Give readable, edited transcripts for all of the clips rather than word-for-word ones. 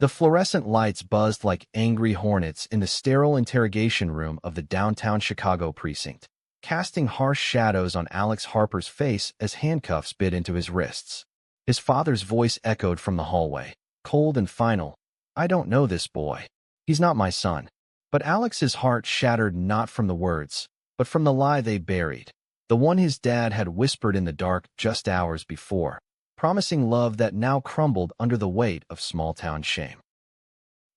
The fluorescent lights buzzed like angry hornets in the sterile interrogation room of the downtown Chicago precinct, casting harsh shadows on Alex Harper's face as handcuffs bit into his wrists. His father's voice echoed from the hallway, cold and final. "I don't know this boy. He's not my son." But Alex's heart shattered not from the words, but from the lie they buried, the one his dad had whispered in the dark just hours before, promising love that now crumbled under the weight of small-town shame.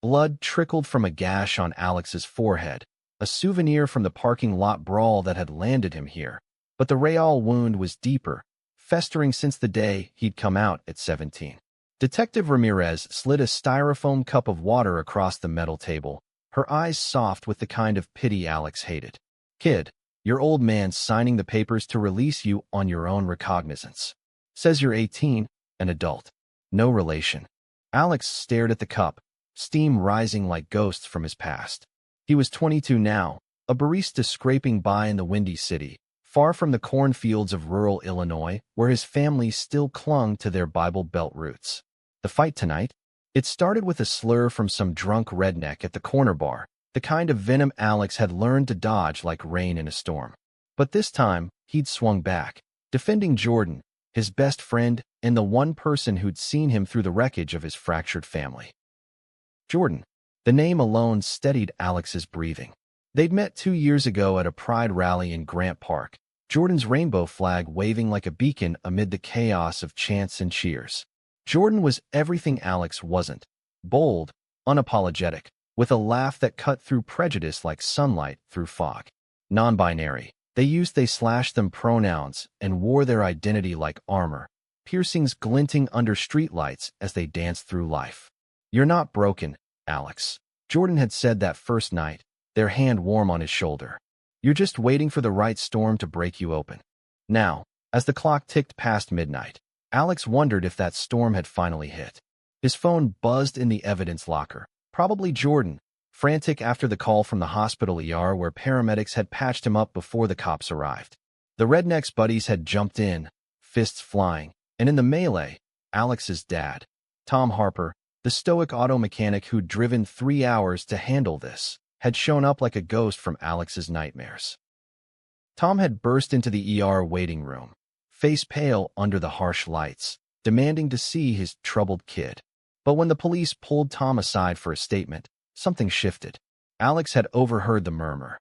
Blood trickled from a gash on Alex's forehead, a souvenir from the parking lot brawl that had landed him here. But the Real wound was deeper, festering since the day he'd come out at 17. Detective Ramirez slid a styrofoam cup of water across the metal table, her eyes soft with the kind of pity Alex hated. "Kid, your old man's signing the papers to release you on your own recognizance. Says you're 18, an adult. No relation." Alex stared at the cup, steam rising like ghosts from his past. He was 22 now, a barista scraping by in the windy city, far from the cornfields of rural Illinois, where his family still clung to their Bible Belt roots. The fight tonight? It started with a slur from some drunk redneck at the corner bar, the kind of venom Alex had learned to dodge like rain in a storm. But this time, he'd swung back, defending Jordan, his best friend, and the one person who'd seen him through the wreckage of his fractured family. Jordan. The name alone steadied Alex's breathing. They'd met 2 years ago at a pride rally in Grant Park, Jordan's rainbow flag waving like a beacon amid the chaos of chants and cheers. Jordan was everything Alex wasn't: bold, unapologetic, with a laugh that cut through prejudice like sunlight through fog. Non-binary. They slashed them pronouns and wore their identity like armor, piercings glinting under streetlights as they danced through life. "You're not broken, Alex," Jordan had said that first night, their hand warm on his shoulder. "You're just waiting for the right storm to break you open." Now, as the clock ticked past midnight, Alex wondered if that storm had finally hit. His phone buzzed in the evidence locker. Probably Jordan, frantic after the call from the hospital ER where paramedics had patched him up before the cops arrived. The redneck's buddies had jumped in, fists flying, and in the melee, Alex's dad, Tom Harper, the stoic auto mechanic who'd driven 3 hours to handle this, had shown up like a ghost from Alex's nightmares. Tom had burst into the ER waiting room, face pale under the harsh lights, demanding to see his troubled kid. But when the police pulled Tom aside for a statement, something shifted. Alex had overheard the murmur.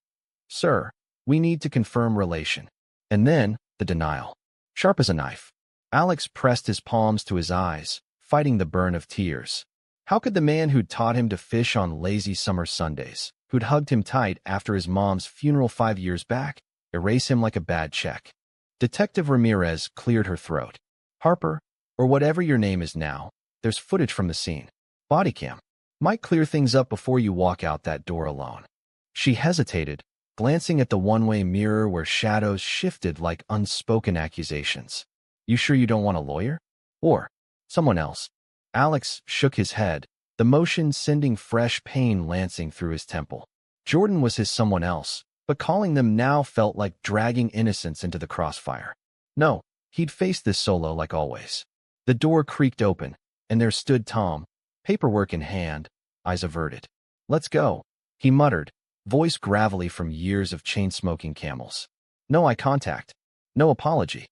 "Sir, we need to confirm relation." And then, the denial. Sharp as a knife. Alex pressed his palms to his eyes, fighting the burn of tears. How could the man who'd taught him to fish on lazy summer Sundays, who'd hugged him tight after his mom's funeral 5 years back, erase him like a bad check? Detective Ramirez cleared her throat. "Harper, or whatever your name is now, there's footage from the scene. Body cam. Might clear things up before you walk out that door alone." She hesitated, glancing at the one-way mirror where shadows shifted like unspoken accusations. "You sure you don't want a lawyer? Or someone else?" Alex shook his head, the motion sending fresh pain lancing through his temple. Jordan was his someone else, but calling them now felt like dragging innocence into the crossfire. No, he'd face this solo like always. The door creaked open, and there stood Tom, paperwork in hand, eyes averted. "Let's go," he muttered, voice gravelly from years of chain-smoking Camels. No eye contact, no apology.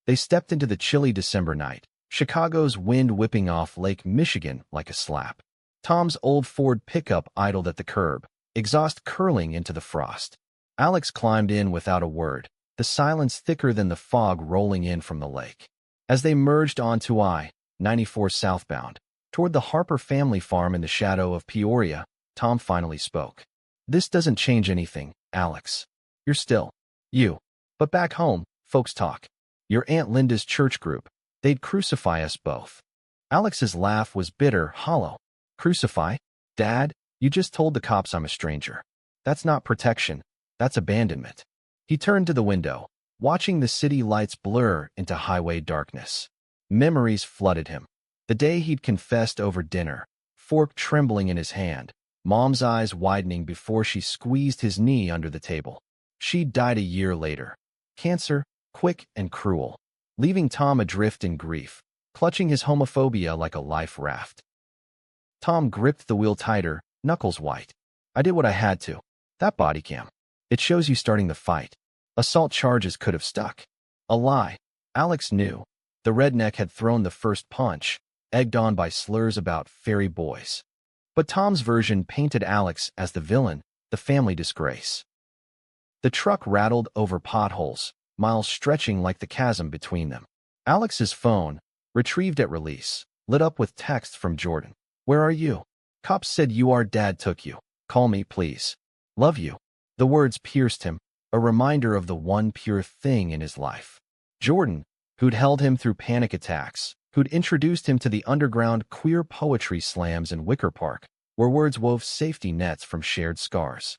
They stepped into the chilly December night, Chicago's wind whipping off Lake Michigan like a slap. Tom's old Ford pickup idled at the curb, exhaust curling into the frost. Alex climbed in without a word, the silence thicker than the fog rolling in from the lake. As they merged onto I-94 southbound, toward the Harper family farm in the shadow of Peoria, Tom finally spoke. "This doesn't change anything, Alex. You're still you. But back home, folks talk. Your Aunt Linda's church group, they'd crucify us both." Alex's laugh was bitter, hollow. "Crucify? Dad, you just told the cops I'm a stranger. That's not protection, that's abandonment." He turned to the window, watching the city lights blur into highway darkness. Memories flooded him. The day he'd confessed over dinner, fork trembling in his hand, Mom's eyes widening before she squeezed his knee under the table. She'd died a year later. Cancer, quick and cruel, leaving Tom adrift in grief, clutching his homophobia like a life raft. Tom gripped the wheel tighter, knuckles white. I did what I had to. That body cam. It shows you starting the fight. Assault charges could have stuck. A lie. Alex knew. The redneck had thrown the first punch, egged on by slurs about fairy boys. But Tom's version painted Alex as the villain, the family disgrace. The truck rattled over potholes, miles stretching like the chasm between them. Alex's phone, retrieved at release, lit up with texts from Jordan. Where are you? Cops said your dad took you. Call me, please. Love you. The words pierced him, a reminder of the one pure thing in his life. Jordan, who'd held him through panic attacks, who'd introduced him to the underground queer poetry slams in Wicker Park, where words wove safety nets from shared scars.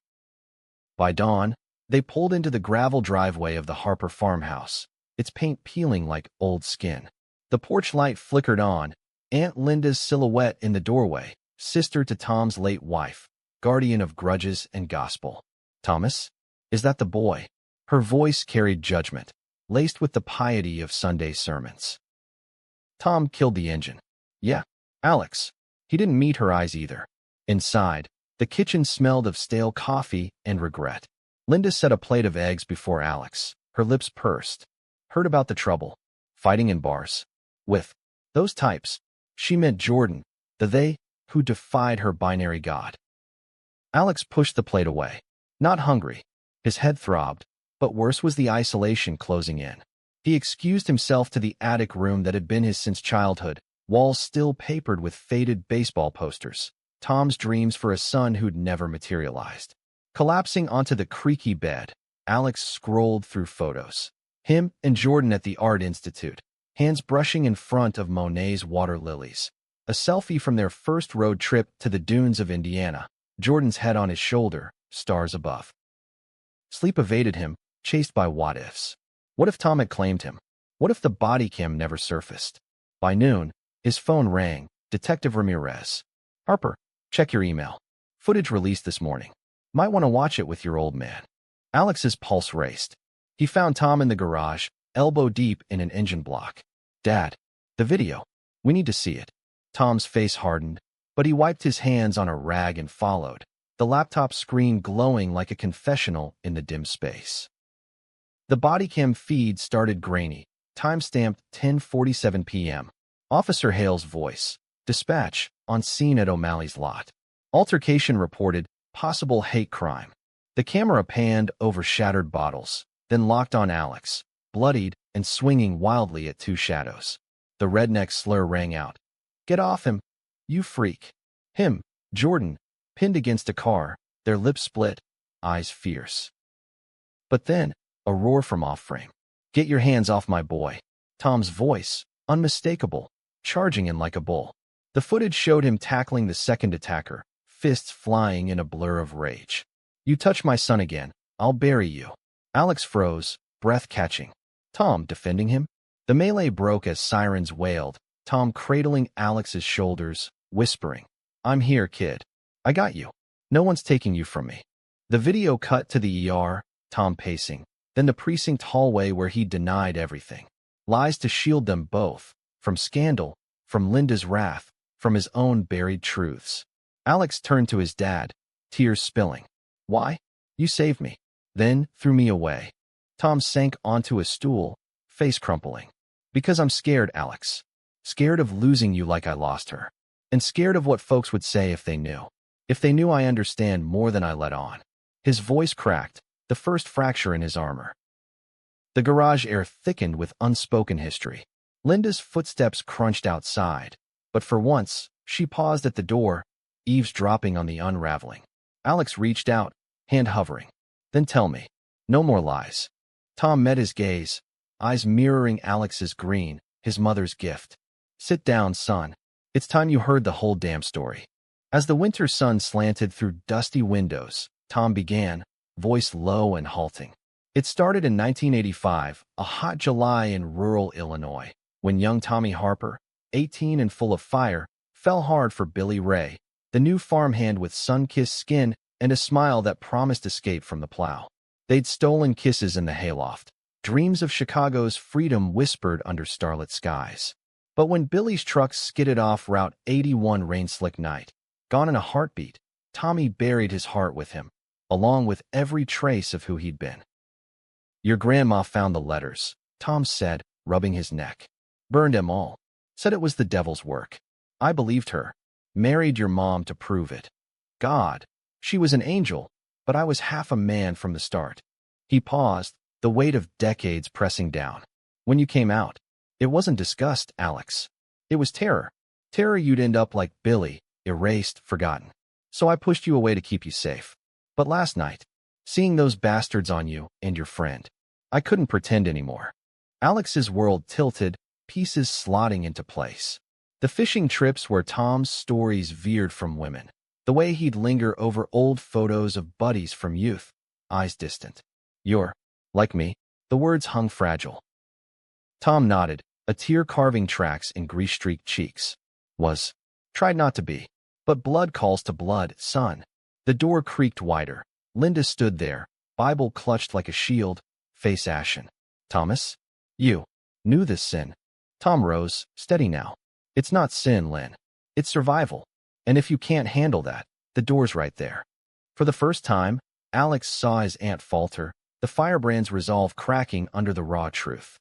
By dawn, they pulled into the gravel driveway of the Harper farmhouse, its paint peeling like old skin. The porch light flickered on, Aunt Linda's silhouette in the doorway, sister to Tom's late wife, guardian of grudges and gospel. Thomas? Is that the boy? Her voice carried judgment, laced with the piety of Sunday sermons. Tom killed the engine. Yeah, Alex. He didn't meet her eyes either. Inside, the kitchen smelled of stale coffee and regret. Linda set a plate of eggs before Alex, her lips pursed. Heard about the trouble. Fighting in bars. With those types. She meant Jordan, the they who defied her binary god. Alex pushed the plate away. Not hungry. His head throbbed, but worse was the isolation closing in. He excused himself to the attic room that had been his since childhood, walls still papered with faded baseball posters, Tom's dreams for a son who'd never materialized. Collapsing onto the creaky bed, Alex scrolled through photos. Him and Jordan at the Art Institute, hands brushing in front of Monet's water lilies. A selfie from their first road trip to the dunes of Indiana, Jordan's head on his shoulder, stars above. Sleep evaded him, chased by what-ifs. What if Tom had claimed him? What if the body cam never surfaced? By noon, his phone rang. Detective Ramirez. Harper, check your email. Footage released this morning. Might want to watch it with your old man. Alex's pulse raced. He found Tom in the garage, elbow deep in an engine block. Dad, the video. We need to see it. Tom's face hardened, but he wiped his hands on a rag and followed, the laptop screen glowing like a confessional in the dim space. The bodycam feed started grainy, time-stamped 10:47 p.m. Officer Hale's voice. Dispatch, on scene at O'Malley's lot. Altercation reported, possible hate crime. The camera panned over shattered bottles, then locked on Alex, bloodied and swinging wildly at two shadows. The redneck slur rang out. Get off him, you freak. Him, Jordan, pinned against a car, their lips split, eyes fierce. But then, a roar from off-frame. Get your hands off my boy. Tom's voice, unmistakable, charging in like a bull. The footage showed him tackling the second attacker, fists flying in a blur of rage. You touch my son again, I'll bury you. Alex froze, breath catching. Tom defending him? The melee broke as sirens wailed, Tom cradling Alex's shoulders, whispering, I'm here, kid. I got you. No one's taking you from me. The video cut to the ER, Tom pacing, then the precinct hallway where he denied everything. Lies to shield them both, from scandal, from Linda's wrath, from his own buried truths. Alex turned to his dad, tears spilling. Why? You saved me. Then threw me away. Tom sank onto a stool, face crumpling. Because I'm scared, Alex. Scared of losing you like I lost her. And scared of what folks would say if they knew. If they knew I understand more than I let on. His voice cracked, the first fracture in his armor. The garage air thickened with unspoken history. Linda's footsteps crunched outside, but for once, she paused at the door, eavesdropping on the unraveling. Alex reached out, hand hovering. Then tell me. No more lies. Tom met his gaze, eyes mirroring Alex's green, his mother's gift. Sit down, son. It's time you heard the whole damn story. As the winter sun slanted through dusty windows, Tom began, voice low and halting. It started in 1985, a hot July in rural Illinois, when young Tommy Harper, 18 and full of fire, fell hard for Billy Ray, the new farmhand with sun-kissed skin and a smile that promised escape from the plow. They'd stolen kisses in the hayloft, dreams of Chicago's freedom whispered under starlit skies. But when Billy's truck skidded off Route 81 rain-slick night, Gone in a heartbeat. Tommy buried his heart with him, along with every trace of who he'd been. Your grandma found the letters, Tom said, rubbing his neck. Burned them all. Said it was the devil's work. I believed her. Married your mom to prove it. God, she was an angel, but I was half a man from the start. He paused, the weight of decades pressing down. When you came out, it wasn't disgust, Alex. It was terror. Terror you'd end up like Billy, erased, forgotten. So I pushed you away to keep you safe. But last night, seeing those bastards on you and your friend, I couldn't pretend anymore. Alex's world tilted, pieces slotting into place. The fishing trips where Tom's stories veered from women. The way he'd linger over old photos of buddies from youth, eyes distant. You're, like me, the words hung fragile. Tom nodded, a tear carving tracks in grease-streaked cheeks. Tried not to be. But blood calls to blood, son. The door creaked wider. Linda stood there, Bible clutched like a shield, face ashen. Thomas? You knew this sin. Tom rose, steady now. It's not sin, Lynn. It's survival. And if you can't handle that, the door's right there. For the first time, Alex saw his aunt falter, the firebrand's resolve cracking under the raw truth.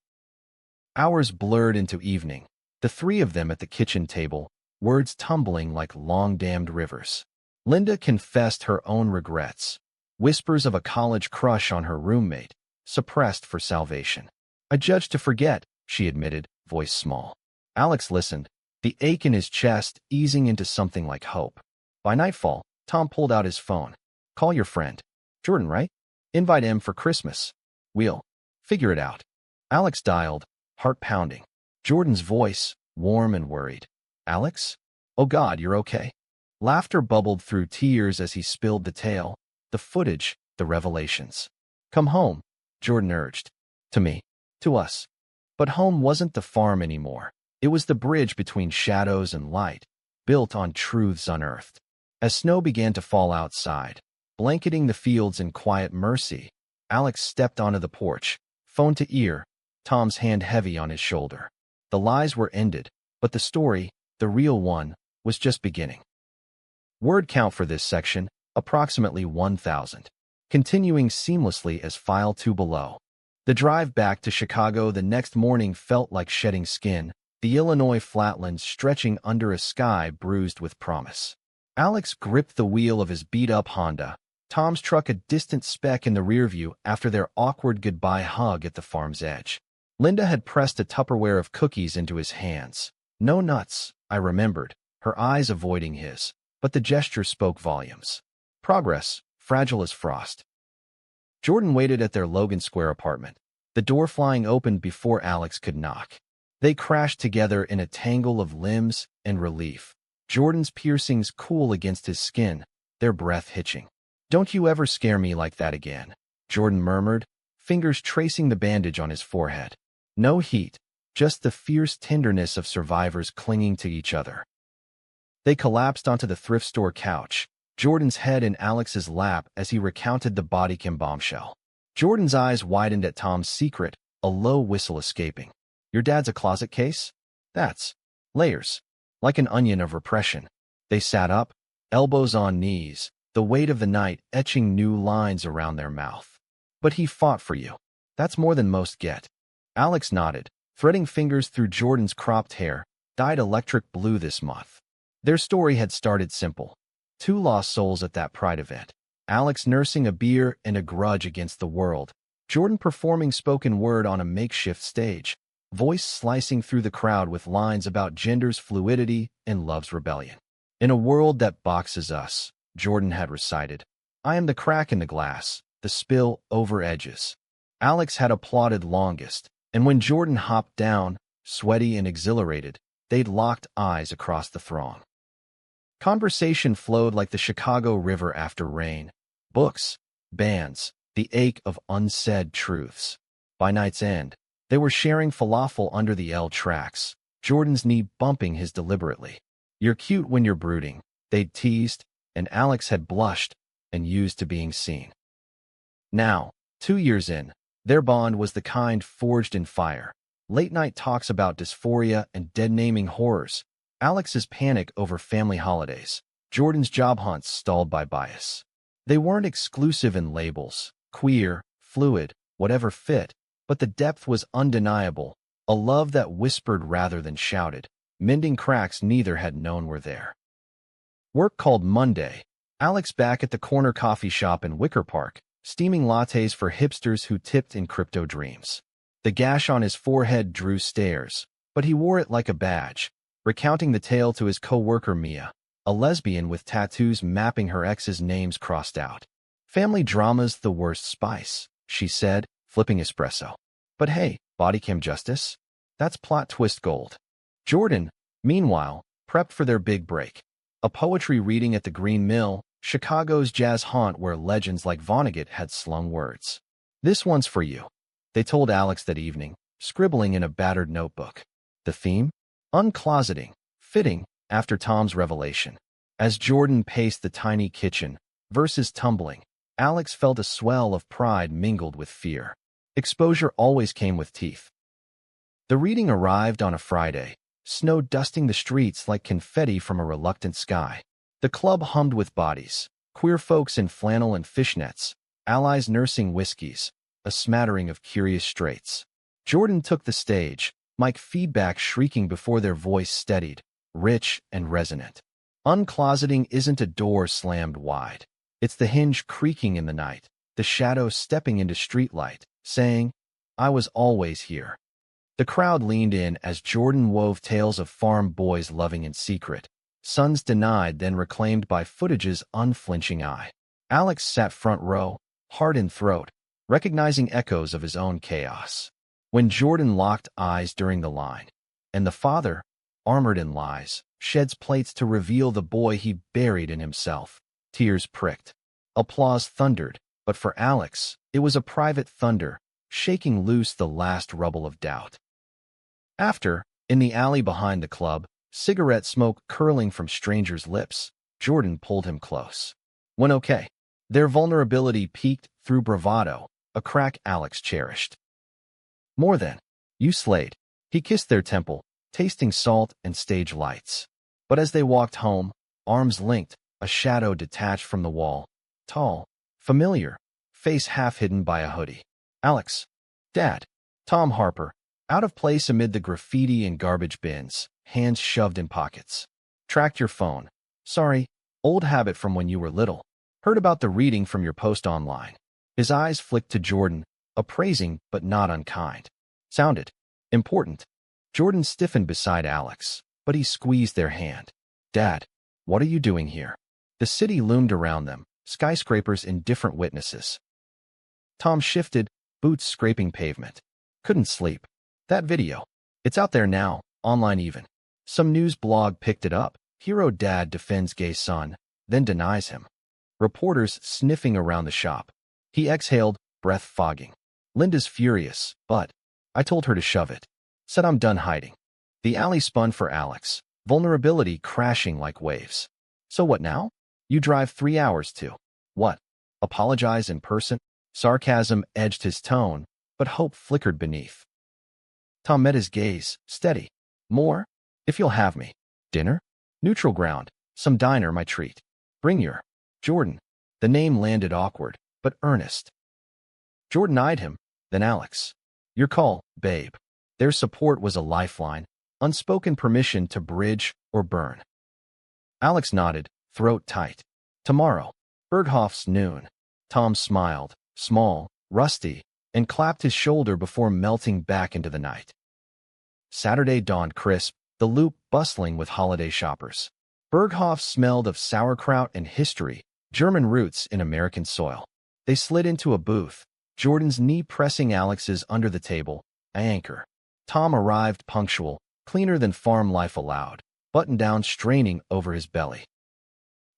Hours blurred into evening, the three of them at the kitchen table, words tumbling like long-dammed rivers. Linda confessed her own regrets, whispers of a college crush on her roommate, suppressed for salvation. I judged to forget, she admitted, voice small. Alex listened, the ache in his chest easing into something like hope. By nightfall, Tom pulled out his phone. Call your friend. Jordan, right? Invite him for Christmas. We'll figure it out. Alex dialed, heart pounding. Jordan's voice, warm and worried. Alex? Oh God, you're okay. Laughter bubbled through tears as he spilled the tale, the footage, the revelations. Come home, Jordan urged. To me. To us. But home wasn't the farm anymore. It was the bridge between shadows and light, built on truths unearthed. As snow began to fall outside, blanketing the fields in quiet mercy, Alex stepped onto the porch, phone to ear, Tom's hand heavy on his shoulder. The lies were ended, but the story, the real one, was just beginning. Word count for this section, approximately 1,000. Continuing seamlessly as file 2 below. The drive back to Chicago the next morning felt like shedding skin, the Illinois flatlands stretching under a sky bruised with promise. Alex gripped the wheel of his beat-up Honda, Tom's truck a distant speck in the rearview after their awkward goodbye hug at the farm's edge. Linda had pressed a Tupperware of cookies into his hands. No nuts, I remembered, her eyes avoiding his, but the gesture spoke volumes. Progress, fragile as frost. Jordan waited at their Logan Square apartment, the door flying open before Alex could knock. They crashed together in a tangle of limbs and relief, Jordan's piercings cool against his skin, their breath hitching. Don't you ever scare me like that again, Jordan murmured, fingers tracing the bandage on his forehead. No heat, just the fierce tenderness of survivors clinging to each other. They collapsed onto the thrift store couch, Jordan's head in Alex's lap as he recounted the body cam bombshell. Jordan's eyes widened at Tom's secret, a low whistle escaping. Your dad's a closet case? That's layers. Like an onion of repression. They sat up, elbows on knees, the weight of the night etching new lines around their mouth. But he fought for you. That's more than most get. Alex nodded, threading fingers through Jordan's cropped hair, dyed electric blue this month. Their story had started simple. 2 lost souls at that Pride event. Alex nursing a beer and a grudge against the world. Jordan performing spoken word on a makeshift stage. Voice slicing through the crowd with lines about gender's fluidity and love's rebellion. In a world that boxes us, Jordan had recited, I am the crack in the glass, the spill over edges. Alex had applauded longest, and when Jordan hopped down, sweaty and exhilarated, they'd locked eyes across the throng. Conversation flowed like the Chicago River after rain. Books, bands, the ache of unsaid truths. By night's end, they were sharing falafel under the L tracks, Jordan's knee bumping his deliberately. You're cute when you're brooding, they'd teased, and Alex had blushed and used to being seen. Now, 2 years in, their bond was the kind forged in fire. Late-night talks about dysphoria and dead-naming horrors. Alex's panic over family holidays. Jordan's job hunts stalled by bias. They weren't exclusive in labels, queer, fluid, whatever fit, but the depth was undeniable, a love that whispered rather than shouted, mending cracks neither had known were there. Work called Monday. Alex back at the corner coffee shop in Wicker Park, steaming lattes for hipsters who tipped in crypto dreams. The gash on his forehead drew stares, but he wore it like a badge, recounting the tale to his co-worker Miah, a lesbian with tattoos mapping her ex's names crossed out. Family drama's the worst spice, she said, flipping espresso. But hey, body cam justice? That's plot twist gold. Jordan, meanwhile, prepped for their big break. A poetry reading at the Green Mill, Chicago's jazz haunt where legends like Vonnegut had slung words. This one's for you, they told Alex that evening, scribbling in a battered notebook. The theme? Uncloseting, fitting, after Tom's revelation. As Jordan paced the tiny kitchen, verses tumbling, Alex felt a swell of pride mingled with fear. Exposure always came with teeth. The reading arrived on a Friday, snow dusting the streets like confetti from a reluctant sky. The club hummed with bodies, queer folks in flannel and fishnets, allies nursing whiskeys, a smattering of curious straights. Jordan took the stage, mic feedback shrieking before their voice steadied, rich and resonant. Uncloseting isn't a door slammed wide. It's the hinge creaking in the night, the shadow stepping into streetlight, saying, I was always here. The crowd leaned in as Jordan wove tales of farm boys loving in secret, sons denied then reclaimed by footage's unflinching eye. Alex sat front row, heart in throat, recognizing echoes of his own chaos. When Jordan locked eyes during the line, and the father, armored in lies, sheds plates to reveal the boy he buried in himself, tears pricked. Applause thundered, but for Alex, it was a private thunder, shaking loose the last rubble of doubt. After, in the alley behind the club, cigarette smoke curling from strangers' lips, Jordan pulled him close. When okay. Their vulnerability peaked through bravado, a crack Alex cherished. More than. You slayed. He kissed their temple, tasting salt and stage lights. But as they walked home, arms linked, a shadow detached from the wall, tall, familiar, face half hidden by a hoodie. Alex. Dad. Tom Harper. Out of place amid the graffiti and garbage bins, hands shoved in pockets. Tracked your phone. Sorry, old habit from when you were little. Heard about the reading from your post online. His eyes flicked to Jordan, appraising but not unkind. Sounded important. Jordan stiffened beside Alex, but he squeezed their hand. Dad, what are you doing here? The city loomed around them, skyscrapers indifferent witnesses. Tom shifted, boots scraping pavement. Couldn't sleep. That video. It's out there now, online even. Some news blog picked it up. Hero dad defends gay son, then denies him. Reporters sniffing around the shop. He exhaled, breath fogging. Linda's furious, but I told her to shove it. Said I'm done hiding. The alley spun for Alex, vulnerability crashing like waves. So what now? You drive 3 hours to. What? Apologize in person? Sarcasm edged his tone, but hope flickered beneath. Tom met his gaze, steady. More? If you'll have me. Dinner? Neutral ground. Some diner my treat. Bring your. Jordan. The name landed awkward, but earnest. Jordan eyed him, then Alex. Your call, babe. Their support was a lifeline, unspoken permission to bridge or burn. Alex nodded, throat tight. Tomorrow. Berghoff's noon. Tom smiled, small, rusty, and clapped his shoulder before melting back into the night. Saturday dawned crisp, the loop bustling with holiday shoppers. Berghoff smelled of sauerkraut and history, German roots in American soil. They slid into a booth, Jordan's knee pressing Alex's under the table, an anchor. Tom arrived punctual, cleaner than farm life allowed, button down straining over his belly.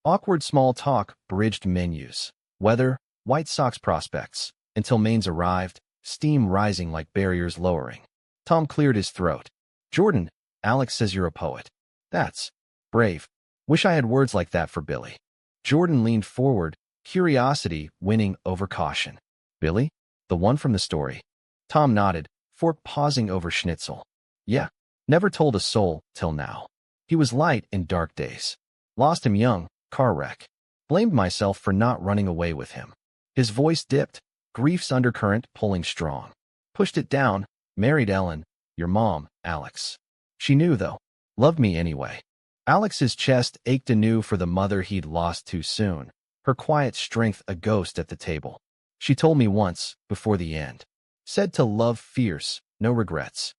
Awkward small talk bridged menus, weather, White Sox prospects, until mains arrived, steam rising like barriers lowering. Tom cleared his throat. Jordan, Alex says you're a poet. That's brave. Wish I had words like that for Billy. Jordan leaned forward, curiosity winning over caution. Billy? The one from the story. Tom nodded, fork pausing over schnitzel. Yeah, never told a soul till now. He was light in dark days. Lost him young, Car wreck. Blamed myself for not running away with him. His voice dipped, grief's undercurrent pulling strong. Pushed it down, married Ellen, your mom, Alex. She knew, though. Loved me anyway. Alex's chest ached anew for the mother he'd lost too soon, her quiet strength a ghost at the table. She told me once, before the end. Said to love fierce, no regrets.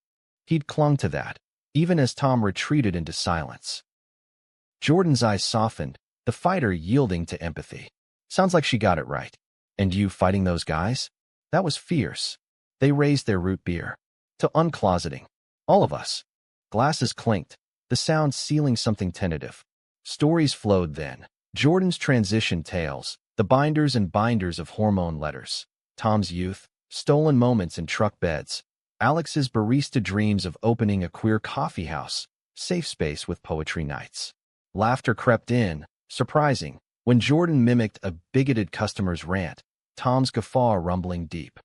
He'd clung to that, even as Tom retreated into silence. Jordan's eyes softened, the fighter yielding to empathy. Sounds like she got it right. And you fighting those guys? That was fierce. They raised their root beer. To uncloseting. All of us. Glasses clinked, the sound sealing something tentative. Stories flowed then. Jordan's transition tales, the binders and binders of hormone letters. Tom's youth, stolen moments in truck beds. Alex's barista dreams of opening a queer coffee house, safe space with poetry nights. Laughter crept in, surprising, when Jordan mimicked a bigoted customer's rant, Tom's guffaw rumbling deep.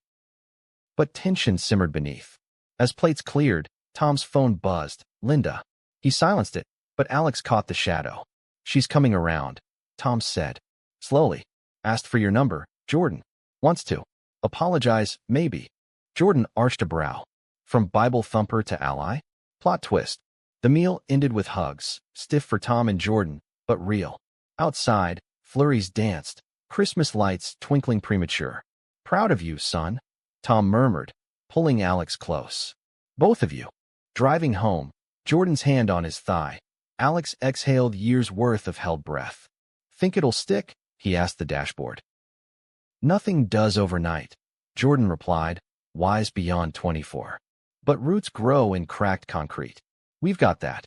But tension simmered beneath. As plates cleared, Tom's phone buzzed. Linda. He silenced it, but Alex caught the shadow. She's coming around, Tom said. Slowly. Asked for your number, Jordan. Wants to. Apologize, maybe. Jordan arched a brow. From Bible thumper to ally? Plot twist. The meal ended with hugs, stiff for Tom and Jordan, but real. Outside, flurries danced, Christmas lights twinkling premature. Proud of you, son, Tom murmured, pulling Alex close. Both of you. Driving home, Jordan's hand on his thigh. Alex exhaled years' worth of held breath. Think it'll stick? He asked the dashboard. Nothing does overnight, Jordan replied, wise beyond 24. But roots grow in cracked concrete. We've got that.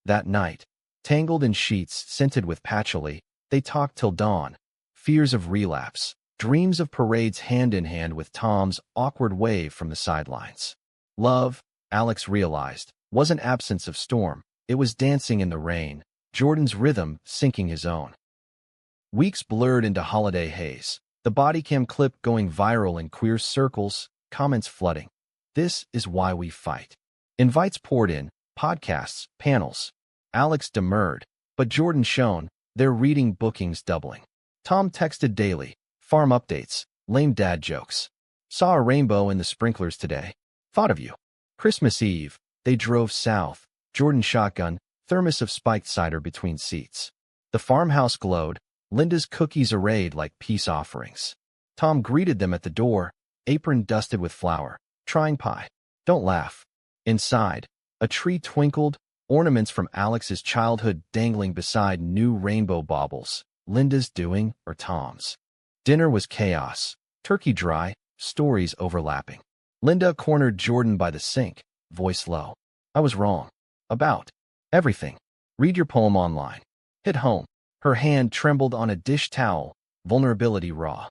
That night, tangled in sheets scented with patchouli, they talked till dawn. Fears of relapse, dreams of parades hand in hand with Tom's awkward wave from the sidelines. Love, Alex realized, wasn't absence of storm. It was dancing in the rain, Jordan's rhythm syncing his own. Weeks blurred into holiday haze, the body cam clip going viral in queer circles, comments flooding. This is why we fight. Invites poured in, podcasts, panels. Alex demurred, but Jordan shone, their reading bookings doubling. Tom texted daily, farm updates, lame dad jokes. Saw a rainbow in the sprinklers today. Thought of you. Christmas Eve, they drove south, Jordan shotgun, thermos of spiked cider between seats. The farmhouse glowed, Linda's cookies arrayed like peace offerings. Tom greeted them at the door, apron dusted with flour, trying pie. Don't laugh. Inside, a tree twinkled, ornaments from Alex's childhood dangling beside new rainbow baubles, Linda's doing or Tom's. Dinner was chaos, turkey dry, stories overlapping. Linda cornered Jordan by the sink, voice low. I was wrong. About everything. Read your poem online. Hit home. Her hand trembled on a dish towel, vulnerability raw.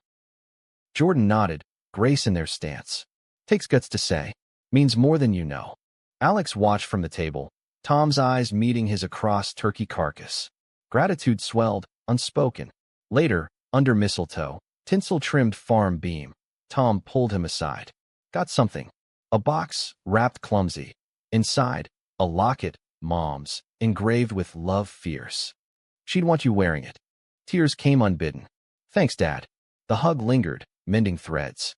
Jordan nodded, grace in their stance. Takes guts to say. Means more than you know. Alex watched from the table, Tom's eyes meeting his across turkey carcass. Gratitude swelled, unspoken. Later, under mistletoe, tinsel-trimmed farm beam, Tom pulled him aside. Got something. A box, wrapped clumsy. Inside, a locket, mom's, engraved with love fierce. She'd want you wearing it. Tears came unbidden. Thanks, Dad. The hug lingered, mending threads.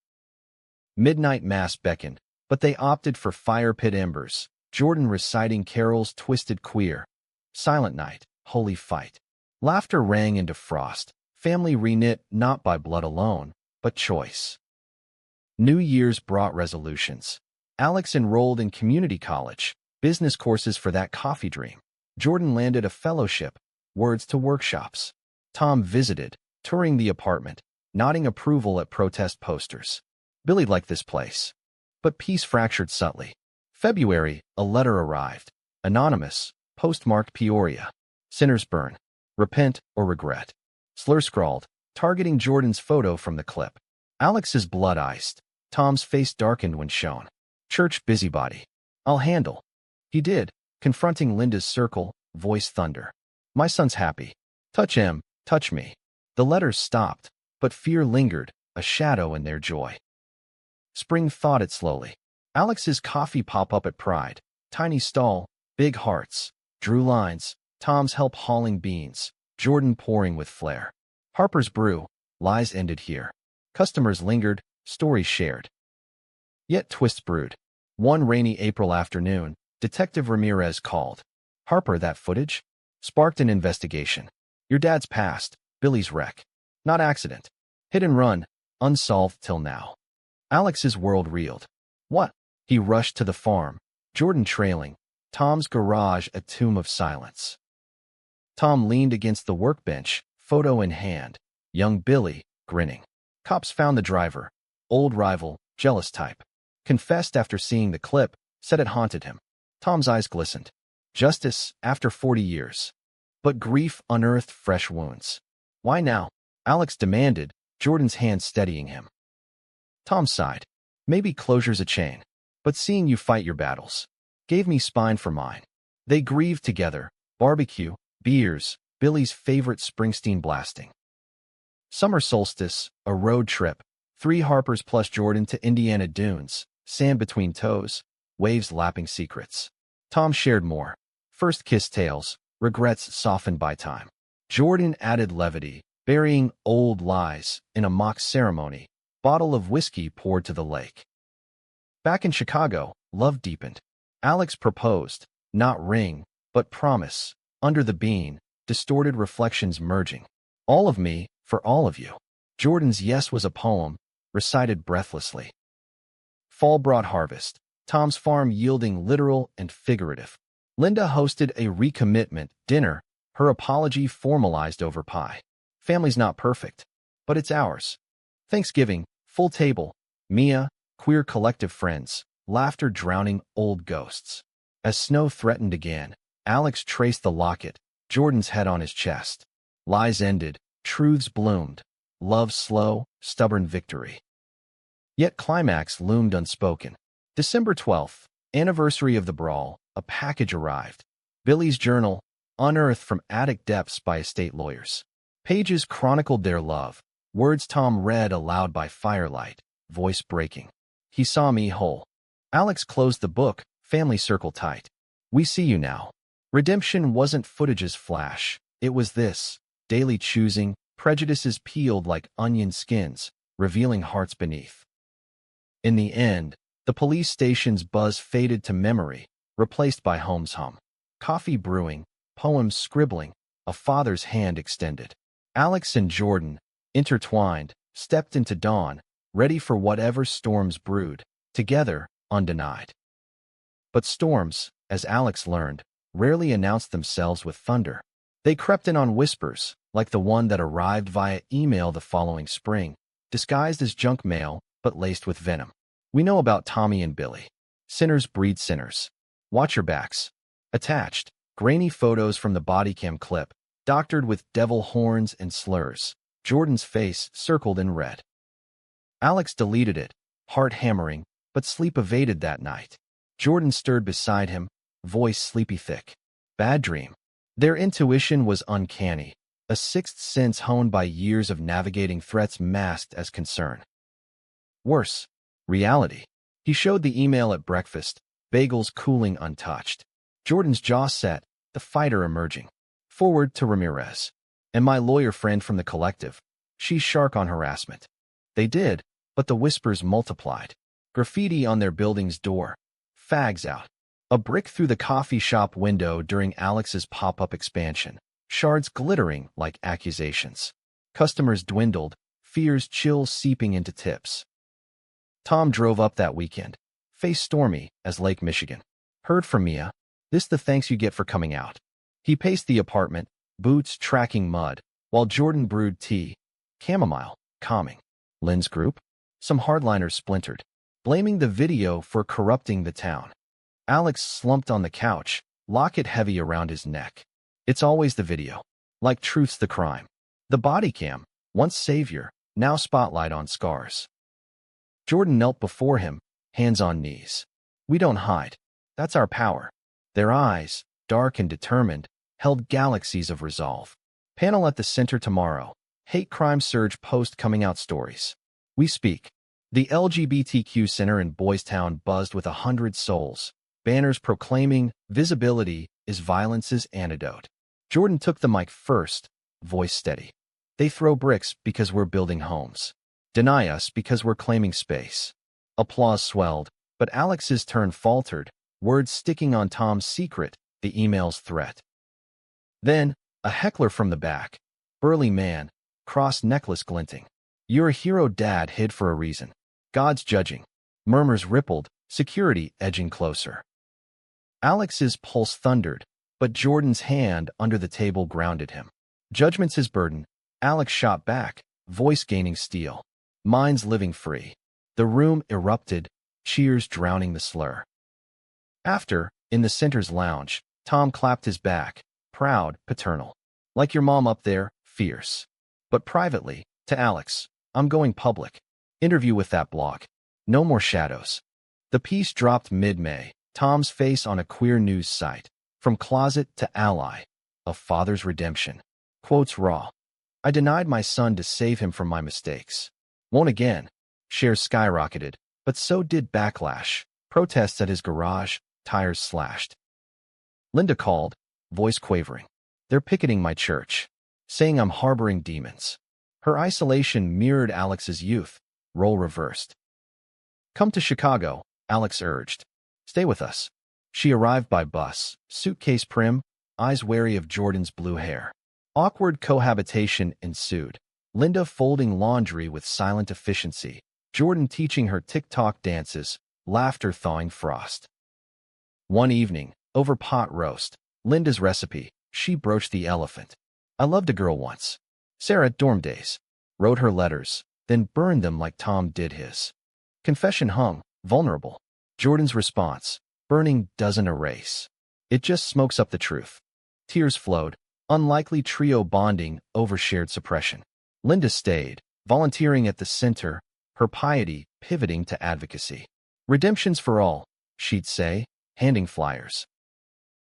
Midnight mass beckoned, but they opted for fire pit embers, Jordan reciting carols twisted queer. Silent night, holy fight. Laughter rang into frost, family reknit not by blood alone, but choice. New Year's brought resolutions. Alex enrolled in community college, business courses for that coffee dream. Jordan landed a fellowship, words to workshops. Tom visited, touring the apartment, nodding approval at protest posters. Billy liked this place. But peace fractured subtly. February, a letter arrived. Anonymous, postmarked Peoria. Sinners burn. Repent or regret. Slur scrawled, targeting Jordan's photo from the clip. Alex's blood iced. Tom's face darkened when shown. Church busybody. I'll handle. He did, confronting Linda's circle, voice thunder. My son's happy. Touch him, touch me. The letters stopped, but fear lingered, a shadow in their joy. Spring thawed it slowly. Alex's coffee pop-up at Pride. Tiny stall, big hearts. Drew lines. Tom's help hauling beans. Jordan pouring with flair. Harper's Brew. Lies ended here. Customers lingered, stories shared. Yet twists brewed. One rainy April afternoon, Detective Ramirez called. Harper, that footage? Sparked an investigation. Your dad's past, Billy's wreck. Not accident. Hit and run, unsolved till now. Alex's world reeled. What? He rushed to the farm, Jordan trailing, Tom's garage a tomb of silence. Tom leaned against the workbench, photo in hand. Young Billy, grinning. Cops found the driver. Old rival, jealous type. Confessed after seeing the clip, said it haunted him. Tom's eyes glistened. Justice after 40 years. But grief unearthed fresh wounds. Why now? Alex demanded, Jordan's hand steadying him. Tom sighed. Maybe closure's a chain. But seeing you fight your battles gave me spine for mine. They grieved together. Barbecue, beers, Billy's favorite Springsteen blasting. Summer solstice, a road trip. 3 Harpers plus Jordan to Indiana dunes. Sand between toes. Waves lapping secrets. Tom shared more. First kiss tales. Regrets softened by time. Jordan added levity, burying old lies in a mock ceremony. Bottle of whiskey poured to the lake. Back in Chicago, love deepened. Alex proposed, not ring, but promise. Under the bean, distorted reflections merging. All of me, for all of you. Jordan's yes was a poem, recited breathlessly. Fall brought harvest. Tom's farm yielding literal and figurative. Linda hosted a recommitment dinner, her apology formalized over pie. Family's not perfect, but it's ours. Thanksgiving, full table, Miah, queer collective friends, laughter drowning old ghosts. As snow threatened again, Alex traced the locket, Jordan's head on his chest. Lies ended, truths bloomed. Love slow, stubborn victory. Yet climax loomed unspoken. December 12th, anniversary of the brawl, a package arrived. Billy's journal, unearthed from attic depths by estate lawyers. Pages chronicled their love, words Tom read aloud by firelight, voice breaking. He saw me whole. Alex closed the book, family circle tight. We see you now. Redemption wasn't footage's flash. It was this, daily choosing, prejudices peeled like onion skins, revealing hearts beneath. In the end, the police station's buzz faded to memory, replaced by home's hum. Coffee brewing, poems scribbling, a father's hand extended. Alex and Jordan, intertwined, stepped into dawn, ready for whatever storms brewed, together, undenied. But storms, as Alex learned, rarely announced themselves with thunder. They crept in on whispers, like the one that arrived via email the following spring, disguised as junk mail, but laced with venom. We know about Tommy and Billy. Sinners breed sinners. Watch your backs. Attached, grainy photos from the bodycam clip, doctored with devil horns and slurs. Jordan's face circled in red. Alex deleted it, heart hammering, but sleep evaded that night. Jordan stirred beside him, voice sleepy thick. Bad dream. Their intuition was uncanny, a sixth sense honed by years of navigating threats masked as concern. Worse, reality. He showed the email at breakfast, bagels cooling untouched. Jordan's jaw set, the fighter emerging. Forward to Ramirez. And my lawyer friend from the collective. She's shark on harassment. They did, but the whispers multiplied. Graffiti on their building's door. Fags out. A brick through the coffee shop window during Alex's pop-up expansion. Shards glittering like accusations. Customers dwindled, fears chill seeping into tips. Tom drove up that weekend. Face stormy as Lake Michigan. Heard from Miah. This the thanks you get for coming out. He paced the apartment, boots tracking mud, while Jordan brewed tea. Chamomile, calming. Lynn's group? Some hardliners splintered, blaming the video for corrupting the town. Alex slumped on the couch, locket heavy around his neck. It's always the video. Like truth's the crime. The body cam, once savior, now spotlight on scars. Jordan knelt before him, hands on knees. We don't hide. That's our power. Their eyes, dark and determined, held galaxies of resolve. Panel at the center tomorrow. Hate crime surge post coming out stories. We speak. The LGBTQ center in Boys Town buzzed with 100 souls. Banners proclaiming, visibility is violence's antidote. Jordan took the mic first, voice steady. They throw bricks because we're building homes. Deny us because we're claiming space. Applause swelled, but Alex's turn faltered, words sticking on Tom's secret, the email's threat. Then, a heckler from the back. Burly man, cross necklace glinting. You're a hero, Dad hid for a reason. God's judging. Murmurs rippled, security edging closer. Alex's pulse thundered, but Jordan's hand under the table grounded him. Judgment's his burden. Alex shot back, voice gaining steel. Mind's living free. The room erupted, cheers drowning the slur. After, in the center's lounge, Tom clapped his back, proud, paternal. Like your mom up there, fierce. But privately, to Alex, I'm going public. Interview with that blog. No more shadows. The piece dropped mid-May, Tom's face on a queer news site. From closet to ally. A father's redemption. Quotes raw. I denied my son to save him from my mistakes. Won't again. Shares skyrocketed, but so did backlash. Protests at his garage, tires slashed. Linda called, voice quavering. They're picketing my church, saying I'm harboring demons. Her isolation mirrored Alex's youth, role reversed. Come to Chicago, Alex urged. Stay with us. She arrived by bus, suitcase prim, eyes wary of Jordan's blue hair. Awkward cohabitation ensued. Linda folding laundry with silent efficiency, Jordan teaching her TikTok dances, laughter thawing frost. One evening, over pot roast, Linda's recipe, she broached the elephant. I loved a girl once. Sarah, dorm days. Wrote her letters, then burned them like Tom did his. Confession hung, vulnerable. Jordan's response, burning doesn't erase. It just smokes up the truth. Tears flowed, unlikely trio bonding over shared suppression. Linda stayed, volunteering at the center, her piety pivoting to advocacy. Redemptions for all, she'd say, handing flyers.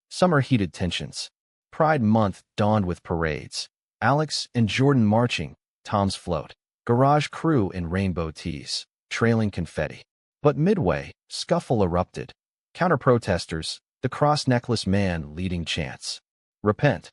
Summer heated tensions. Pride Month dawned with parades. Alex and Jordan marching, Tom's float. Garage crew in rainbow tees, trailing confetti. But midway, scuffle erupted. Counter-protesters, the cross-necklace man leading chants. Repent.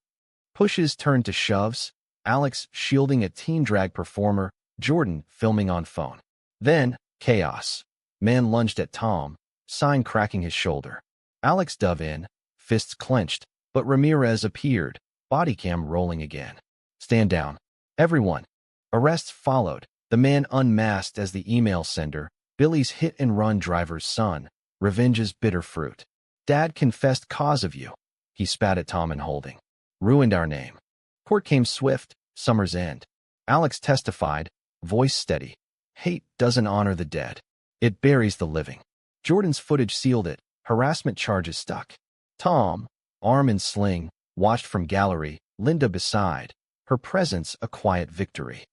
Pushes turned to shoves, Alex shielding a teen drag performer, Jordan filming on phone. Then, chaos. Man lunged at Tom, sign cracking his shoulder. Alex dove in, fists clenched, but Ramirez appeared, body cam rolling again. Stand down. Everyone. Arrests followed, the man unmasked as the email sender, Billy's hit-and-run driver's son, revenge's bitter fruit. Dad confessed cause of you. He spat at Tom in holding. Ruined our name. Court came swift, summer's end. Alex testified, voice steady. Hate doesn't honor the dead. It buries the living. Jordan's footage sealed it, harassment charges stuck. Tom, arm in sling, watched from gallery, Linda beside, her presence a quiet victory.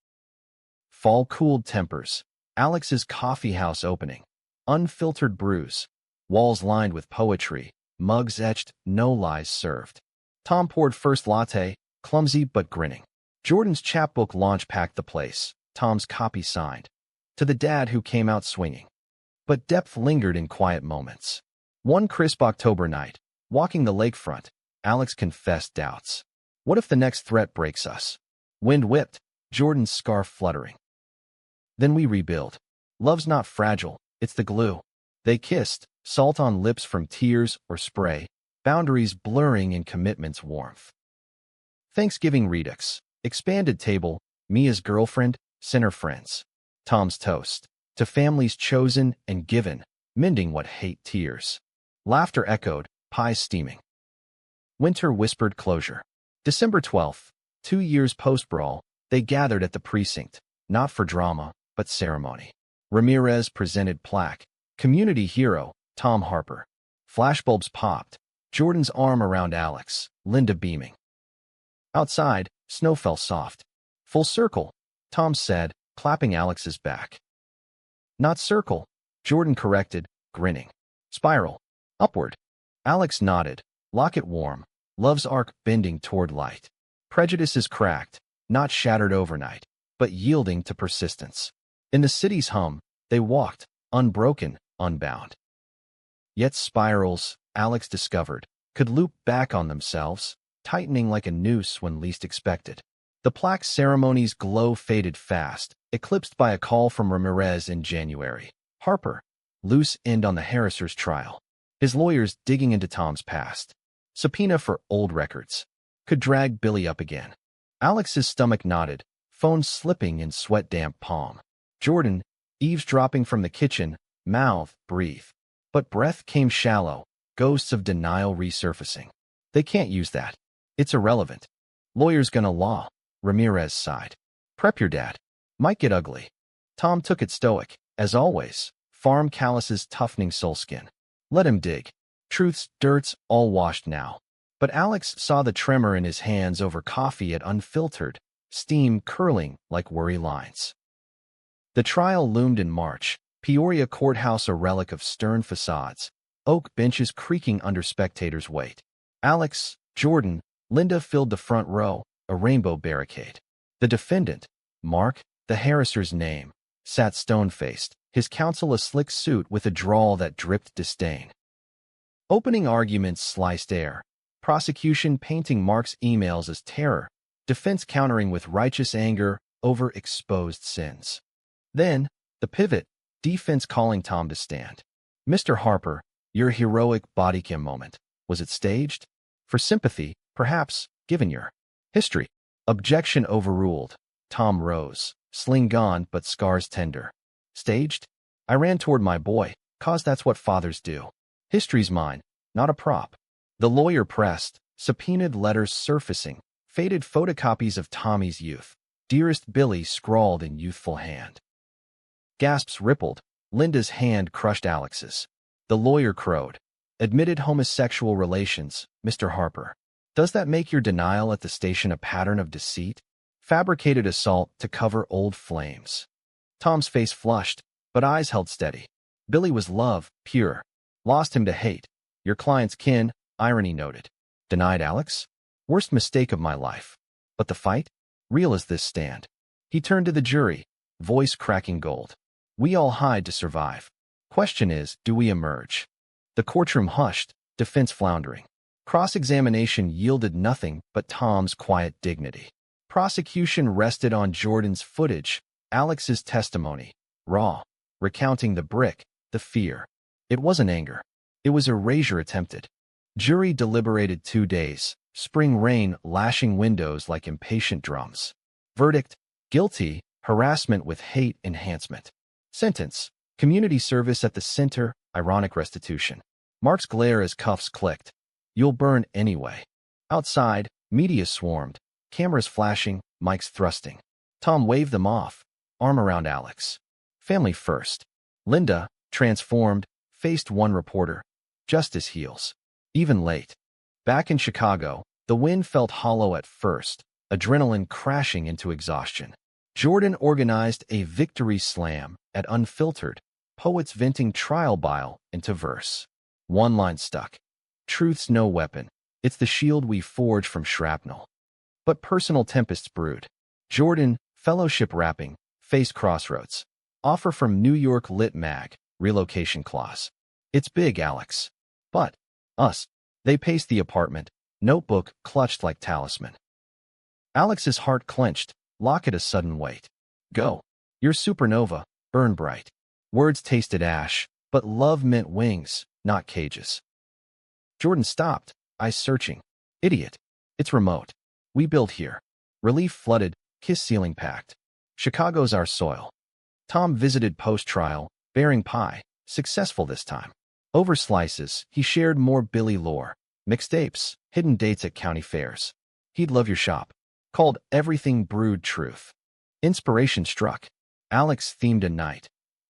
Fall cooled tempers. Alex's coffee house opening. Unfiltered brews. Walls lined with poetry. Mugs etched, no lies served. Tom poured first latte, clumsy but grinning. Jordan's chapbook launch packed the place. Tom's copy signed. To the dad who came out swinging. But depth lingered in quiet moments. One crisp October night, walking the lakefront, Alex confessed doubts. What if the next threat breaks us? Wind whipped, Jordan's scarf fluttering. Then we rebuild. Love's not fragile, it's the glue. They kissed, salt on lips from tears or spray, boundaries blurring in commitment's warmth. Thanksgiving redux, expanded table, Mia's girlfriend, center friends. Tom's toast, to families chosen and given, mending what hate tears. Laughter echoed, pies steaming. Winter whispered closure. December 12th, 2 years post-brawl, they gathered at the precinct, not for drama, but ceremony. Ramirez presented plaque, community hero, Tom Harper. Flashbulbs popped, Jordan's arm around Alex, Linda beaming. Outside, snow fell soft. Full circle, Tom said, clapping Alex's back. Not circle, Jordan corrected, grinning. Spiral. Upward. Alex nodded, locket warm, love's arc bending toward light. Prejudice is cracked, not shattered overnight, but yielding to persistence. In the city's hum, they walked, unbroken, unbound. Yet spirals, Alex discovered, could loop back on themselves, tightening like a noose when least expected. The plaque ceremony's glow faded fast, eclipsed by a call from Ramirez in January. Harper. Loose end on the Harrisers' trial. His lawyers digging into Tom's past. Subpoena for old records. Could drag Billy up again. Alex's stomach knotted, phone slipping in sweat-damp palm. Jordan, eavesdropping from the kitchen, mouth, breathe. But breath came shallow, ghosts of denial resurfacing. They can't use that. It's irrelevant. Lawyer's gonna law. Ramirez sighed. Prep your dad. Might get ugly. Tom took it stoic, as always. Farm calluses toughening soul skin. Let him dig. Truth's, dirt's, all washed now. But Alex saw the tremor in his hands over coffee at Unfiltered, steam curling like worry lines. The trial loomed in March, Peoria courthouse a relic of stern facades, oak benches creaking under spectators' weight. Alex, Jordan, Linda filled the front row, a rainbow barricade. The defendant, Mark, the Harriser's name, sat stone-faced, his counsel a slick suit with a drawl that dripped disdain. Opening arguments sliced air, prosecution painting Mark's emails as terror, defense countering with righteous anger over exposed sins. Then, the pivot, defense calling Tom to stand. Mr. Harper, your heroic body cam moment, was it staged? For sympathy, perhaps, given your history. Objection overruled. Tom rose, sling gone but scars tender. Staged? I ran toward my boy, 'cause that's what fathers do. History's mine, not a prop. The lawyer pressed, subpoenaed letters surfacing, faded photocopies of Tommy's youth. Dearest Billy scrawled in youthful hand. Gasps rippled. Linda's hand crushed Alex's. The lawyer crowed. Admitted homosexual relations, Mr. Harper. Does that make your denial at the station a pattern of deceit? Fabricated assault to cover old flames. Tom's face flushed, but eyes held steady. Billy was love, pure. Lost him to hate. Your client's kin, irony noted. Denied Alex? Worst mistake of my life. But the fight? Real as this stand. He turned to the jury, voice cracking gold. We all hide to survive. Question is, do we emerge? The courtroom hushed, defense floundering. Cross-examination yielded nothing but Tom's quiet dignity. Prosecution rested on Jordan's footage, Alex's testimony, raw, recounting the brick, the fear. It wasn't anger. It was erasure attempted. Jury deliberated 2 days, spring rain lashing windows like impatient drums. Verdict, guilty, harassment with hate enhancement. Sentence, community service at the center, ironic restitution. Mark's glare as cuffs clicked. You'll burn anyway. Outside, media swarmed, cameras flashing, mics thrusting. Tom waved them off, arm around Alex. Family first. Linda, transformed, faced one reporter. Justice heals. Even late. Back in Chicago, the wind felt hollow at first, adrenaline crashing into exhaustion. Jordan organized a victory slam at Unfiltered, poets venting trial bile into verse. One line stuck. Truth's no weapon. It's the shield we forge from shrapnel. But personal tempests brewed. Jordan, fellowship rapping, face crossroads. Offer from New York Lit Mag, relocation clause. It's big, Alex. But, us. They paced the apartment, notebook clutched like talisman. Alex's heart clenched, lock it a sudden weight. Go. You're supernova, burn bright. Words tasted ash, but love meant wings, not cages. Jordan stopped, eyes searching. Idiot. It's remote. We built here. Relief flooded, kiss ceiling packed. Chicago's our soil. Tom visited post-trial, bearing pie, successful this time. Over slices, he shared more Billy lore, mixtapes, hidden dates at county fairs. He'd love your shop. Called Everything Brewed Truth. Inspiration struck. Alex themed a night.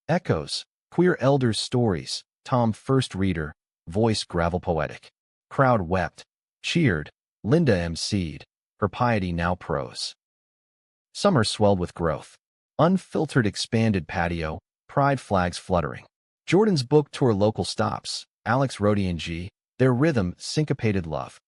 Echoes, queer elders' stories, Tom first reader, voice gravel poetic. Crowd wept, cheered, Linda emceed, her piety now prose. Summer swelled with growth. Unfiltered expanded patio, pride flags fluttering. Jordan's book tour local stops, Alex Rhodey and G, their rhythm syncopated love.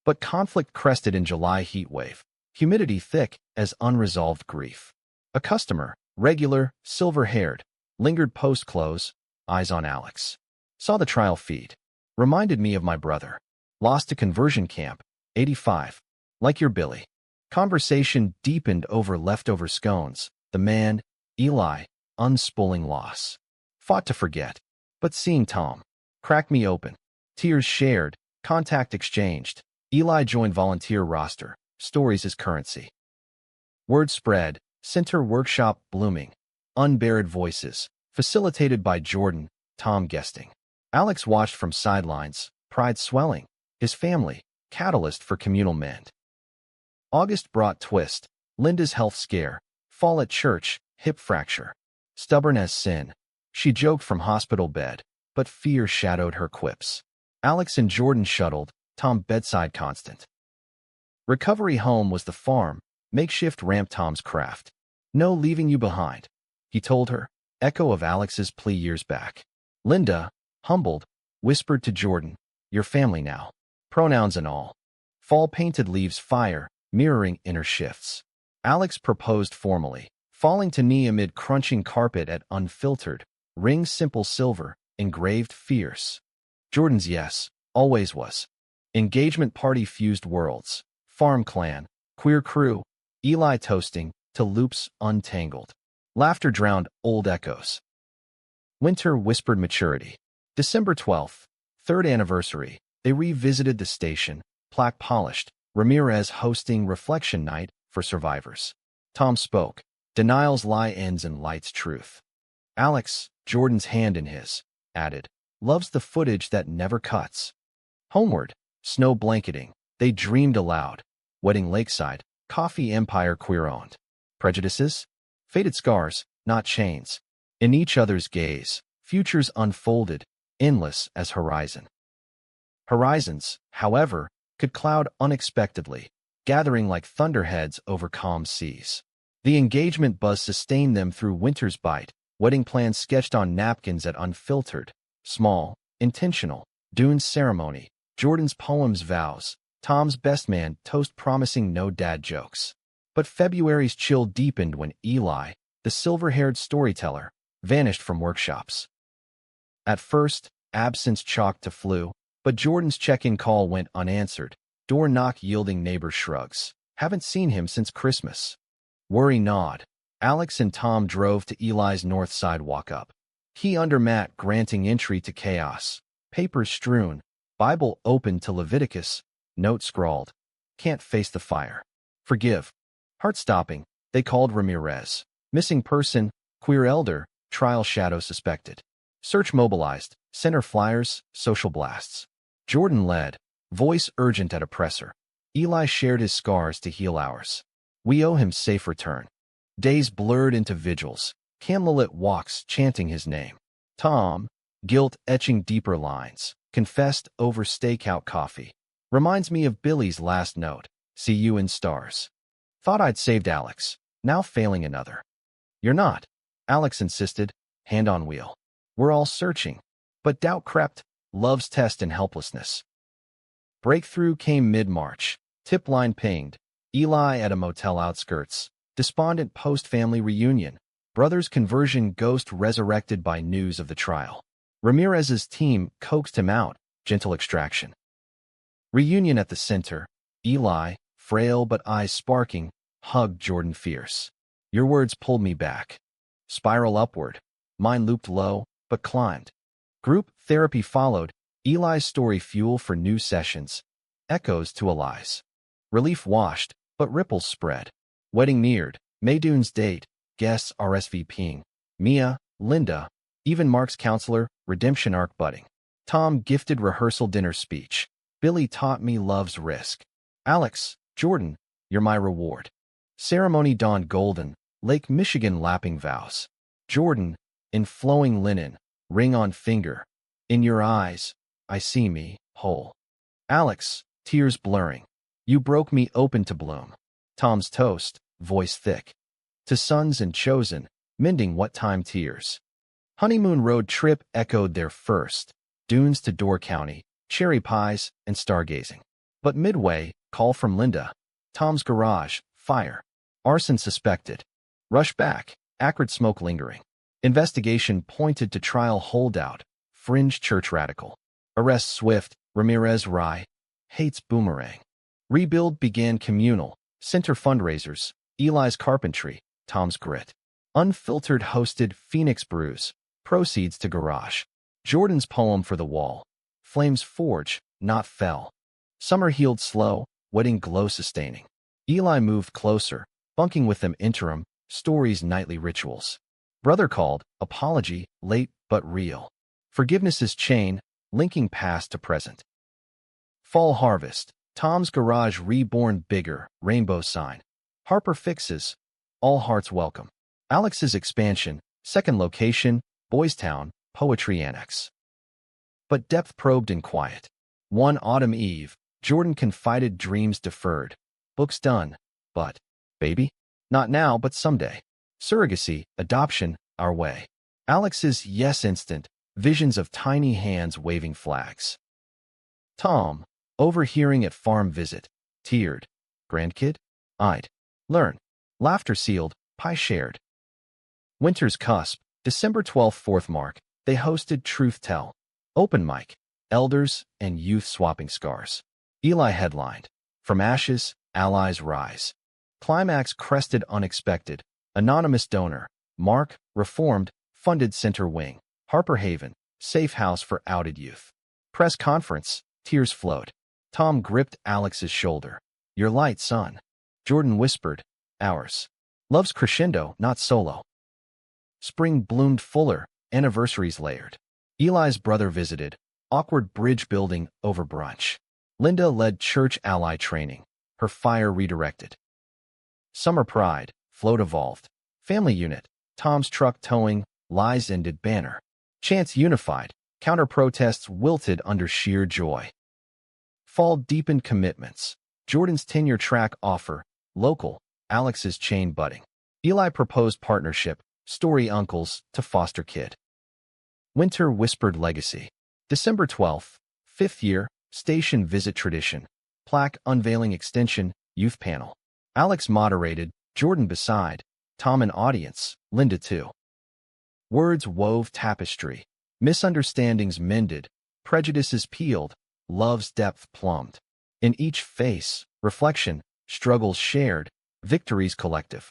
But conflict crested in July heatwave, humidity thick as unresolved grief. A customer, regular, silver-haired, lingered post-close, eyes on Alex. Saw the trial feed. Reminded me of my brother. Lost to conversion camp, 85. Like your Billy. Conversation deepened over leftover scones. The man, Eli, unspooling loss. Fought to forget. But seeing Tom cracked me open. Tears shared, contact exchanged. Eli joined volunteer roster. Stories as currency. Word spread. Center workshop blooming. Unburied voices. Facilitated by Jordan, Tom guesting. Alex watched from sidelines, pride swelling. His family, catalyst for communal mend. August brought twist. Linda's health scare. Fall at church, hip fracture. Stubborn as sin. She joked from hospital bed, but fear shadowed her quips. Alex and Jordan shuttled, Tom bedside constant. Recovery home was the farm, makeshift ramp Tom's craft. No leaving you behind, he told her, echo of Alex's plea years back. Linda, humbled, whispered to Jordan, your family now. Pronouns and all. Fall painted leaves fire, mirroring inner shifts. Alex proposed formally, falling to knee amid crunching carpet at unfiltered, ring simple silver, engraved fierce. Jordan's yes, always was. Engagement party fused worlds, farm clan, queer crew, Eli toasting, to loops untangled. Laughter drowned old echoes. Winter whispered maturity. December 12th, third anniversary, they revisited the station, plaque polished, Ramirez hosting reflection night for survivors. Tom spoke, denials lie ends in light's truth. Alex, Jordan's hand in his, added, loves the footage that never cuts. Homeward, snow blanketing, they dreamed aloud. Wedding lakeside, coffee empire queer-owned. Prejudices? Faded scars, not chains. In each other's gaze, futures unfolded, endless as horizon. Horizons, however, could cloud unexpectedly, gathering like thunderheads over calm seas. The engagement buzz sustained them through winter's bite, wedding plans sketched on napkins at unfiltered, small, intentional, Dune's ceremony, Jordan's poems vows, Tom's best man toast promising no dad jokes. But February's chill deepened when Eli, the silver-haired storyteller, vanished from workshops. At first, absence chalked to flu, but Jordan's check-in call went unanswered, door knock yielding neighbor shrugs. Haven't seen him since Christmas. Worry nod. Alex and Tom drove to Eli's north side walk-up. He under mat granting entry to chaos. Papers strewn, Bible open to Leviticus, note scrawled. Can't face the fire. Forgive. Heart-stopping, they called Ramirez. Missing person, queer elder, trial shadow suspected. Search mobilized, center flyers, social blasts. Jordan led, voice urgent at oppressor. Eli shared his scars to heal ours. We owe him safe return. Days blurred into vigils, candlelit walks chanting his name. Tom, guilt etching deeper lines, confessed over stakeout coffee. Reminds me of Billy's last note, see you in stars. Thought I'd saved Alex, now failing another. You're not, Alex insisted, hand on wheel. We're all searching, but doubt crept, love's test and helplessness. Breakthrough came mid-March, tip line pinged, Eli at a motel outskirts, despondent post-family reunion, brother's conversion ghost resurrected by news of the trial. Ramirez's team coaxed him out, gentle extraction. Reunion at the center, Eli, frail but eyes sparking, hugged Jordan fierce. Your words pulled me back. Spiral upward, mine looped low, but climbed. Group therapy followed, Eli's story fuel for new sessions, echoes to Eli's. Relief washed, but ripples spread. Wedding neared, Maydune's date, guests RSVPing. Miah, Linda, even Mark's counselor, redemption arc budding. Tom gifted rehearsal dinner speech. Billy taught me love's risk. Alex, Jordan, you're my reward. Ceremony dawned golden, Lake Michigan lapping vows. Jordan, in flowing linen, ring on finger. In your eyes, I see me, whole. Alex, tears blurring. You broke me open to bloom. Tom's toast, voice thick. To sons and chosen, mending what time tears. Honeymoon road trip echoed their first. Dunes to Door County, cherry pies, and stargazing. But midway, call from Linda. Tom's garage, fire. Arson suspected. Rush back, acrid smoke lingering. Investigation pointed to trial holdout, fringe church radical. Arrest swift, Ramirez Rye. Hates boomerang. Rebuild began communal, Center fundraisers, Eli's carpentry, Tom's grit. Unfiltered hosted Phoenix brews, proceeds to garage. Jordan's poem for the wall. Flames forge, not fell. Summer healed slow, wedding glow sustaining. Eli moved closer, bunking with them interim, stories nightly rituals. Brother called, apology, late but real. Forgiveness's chain, linking past to present. Fall harvest, Tom's garage reborn bigger, rainbow sign. Harper fixes, all hearts welcome. Alex's expansion, second location, Boys Town, Poetry Annex. But depth probed in quiet. One autumn eve, Jordan confided dreams deferred. Books done, but, baby? Not now, but someday. Surrogacy, adoption, our way. Alex's yes instant, visions of tiny hands waving flags. Tom, overhearing at farm visit, teared. Grandkid? I'd learn. Laughter sealed, pie shared. Winter's cusp, December 12th, 4th mark, they hosted Truth Tell. Open mic, elders and youth swapping scars. Eli headlined. From ashes, allies rise. Climax crested unexpected. Anonymous donor. Mark, reformed, funded center wing. Harper Haven, safe house for outed youth. Press conference, tears flowed. Tom gripped Alex's shoulder. Your light, son. Jordan whispered, ours. Love's crescendo, not solo. Spring bloomed fuller, anniversaries layered. Eli's brother visited, awkward bridge building over brunch. Linda led church ally training, her fire redirected. Summer pride, float evolved. Family unit, Tom's truck towing, lies ended banner. Chants unified, counter-protests wilted under sheer joy. Fall deepened commitments. Jordan's tenure track offer, local, Alex's chain budding. Eli proposed partnership, story uncles to foster kid. Winter whispered legacy. December 12th, 5th year, station visit tradition. Plaque unveiling extension, youth panel. Alex moderated, Jordan beside, Tom an audience, Linda too. Words wove tapestry. Misunderstandings mended, prejudices peeled, love's depth plumbed. In each face, reflection, struggles shared, victories collective.